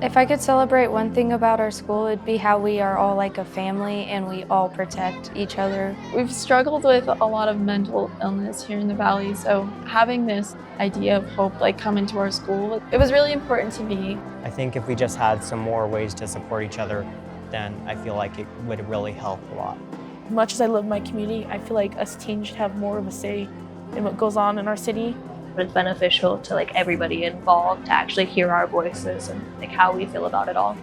If I could celebrate one thing about our school, it'd be how we are all like a family and we all protect each other. We've struggled with a lot of mental illness here in the Valley, so having this idea of hope come into our school, it was really important to me. I think if we just had some more ways to support each other, then I feel like it would really help a lot. As much as I love my community, I feel like us teens should have more of a say in what goes on in our city. It's beneficial to everybody involved to actually hear our voices and how we feel about it all.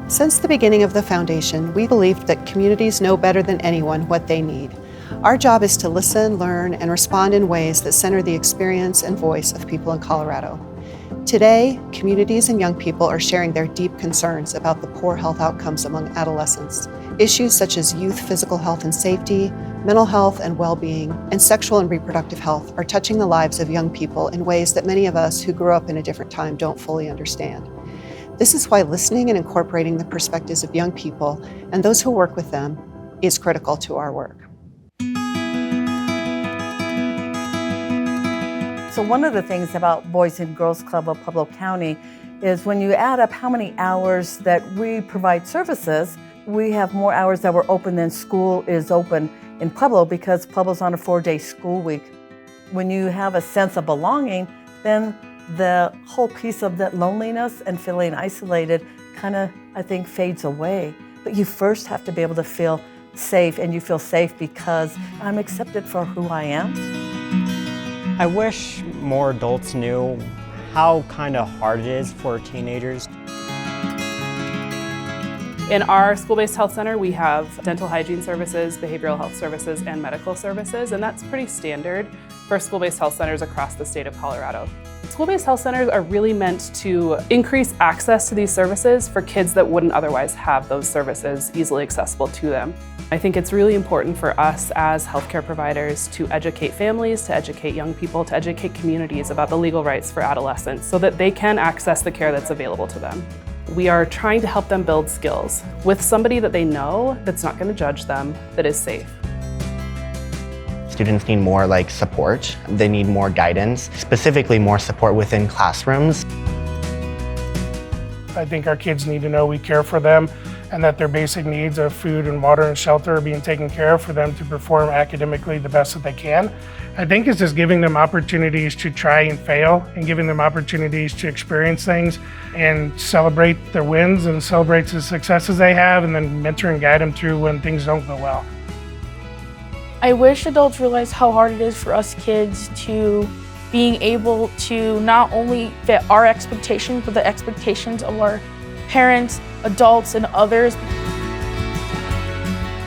Since the beginning of the foundation, we believed that communities know better than anyone what they need. Our job is to listen, learn, and respond in ways that center the experience and voice of people in Colorado. Today, communities and young people are sharing their deep concerns about the poor health outcomes among adolescents. Issues such as youth physical health and safety, mental health and well-being, and sexual and reproductive health are touching the lives of young people in ways that many of us who grew up in a different time don't fully understand. This is why listening and incorporating the perspectives of young people and those who work with them is critical to our work. So one of the things about Boys and Girls Club of Pueblo County is when you add up how many hours that we provide services, we have more hours that we're open than school is open in Pueblo because Pueblo's on a 4-day school week. When you have a sense of belonging, then the whole piece of that loneliness and feeling isolated I think, fades away. But you first have to be able to feel safe, and you feel safe because I'm accepted for who I am. I wish more adults knew how hard it is for teenagers. In our school-based health center, we have dental hygiene services, behavioral health services, and medical services, and that's pretty standard for school-based health centers across the state of Colorado. School-based health centers are really meant to increase access to these services for kids that wouldn't otherwise have those services easily accessible to them. I think it's really important for us as healthcare providers to educate families, to educate young people, to educate communities about the legal rights for adolescents so that they can access the care that's available to them. We are trying to help them build skills with somebody that they know that's not going to judge them, that is safe. Students need more support. They need more guidance, specifically more support within classrooms. I think our kids need to know we care for them and that their basic needs of food and water and shelter are being taken care of for them to perform academically the best that they can. I think it's just giving them opportunities to try and fail and giving them opportunities to experience things and celebrate their wins and celebrate the successes they have and then mentor and guide them through when things don't go well. I wish adults realize how hard it is for us kids to being able to not only fit our expectations, but the expectations of our parents, adults, and others.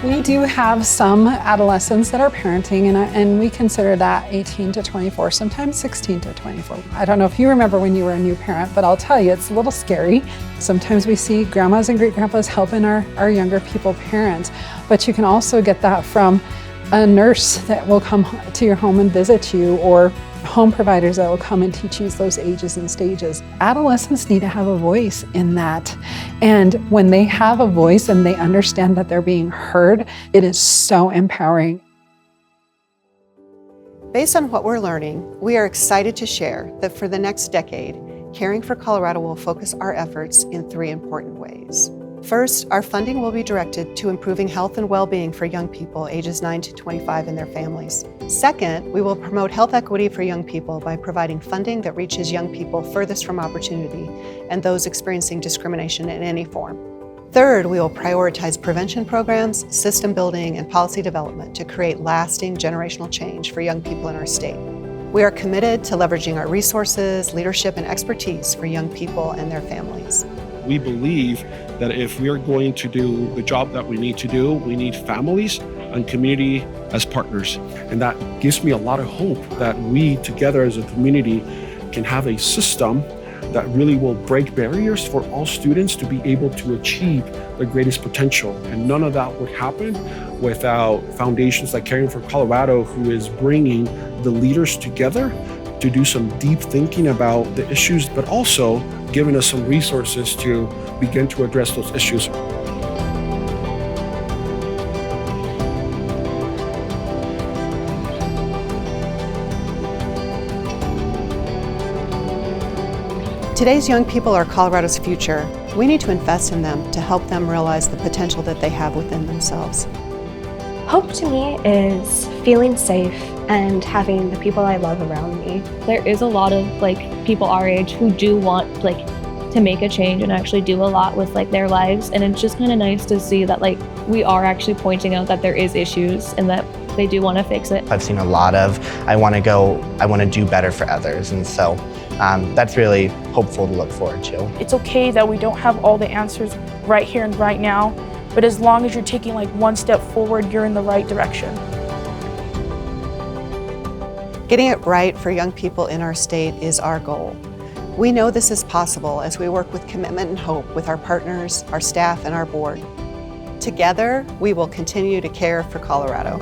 We do have some adolescents that are parenting, and we consider that 18 to 24, sometimes 16 to 24. I don't know if you remember when you were a new parent, but I'll tell you, it's a little scary. Sometimes we see grandmas and great-grandpas helping our younger people parent, but you can also get that from a nurse that will come to your home and visit you, or home providers that will come and teach you those ages and stages. Adolescents need to have a voice in that. And when they have a voice and they understand that they're being heard, it is so empowering. Based on what we're learning, we are excited to share that for the next decade, Caring for Colorado will focus our efforts in 3 important ways. First, our funding will be directed to improving health and well-being for young people ages 9 to 25 and their families. Second, we will promote health equity for young people by providing funding that reaches young people furthest from opportunity and those experiencing discrimination in any form. Third, we will prioritize prevention programs, system building, and policy development to create lasting generational change for young people in our state. We are committed to leveraging our resources, leadership, and expertise for young people and their families. We believe that if we're going to do the job that we need to do, we need families and community as partners. And that gives me a lot of hope that we together as a community can have a system that really will break barriers for all students to be able to achieve their greatest potential. And none of that would happen without foundations like Caring for Colorado, who is bringing the leaders together to do some deep thinking about the issues, but also giving us some resources to begin to address those issues. Today's young people are Colorado's future. We need to invest in them to help them realize the potential that they have within themselves. Hope to me is feeling safe and having the people I love around me. There is a lot of people our age who do want to make a change and actually do a lot with their lives, and it's just kind of nice to see that we are actually pointing out that there is issues and that they do want to fix it. I've seen a lot of, I want to do better for others, and so that's really hopeful to look forward to. It's okay that we don't have all the answers right here and right now, but as long as you're taking one step forward, you're in the right direction. Getting it right for young people in our state is our goal. We know this is possible as we work with commitment and hope with our partners, our staff, and our board. Together, we will continue to care for Colorado.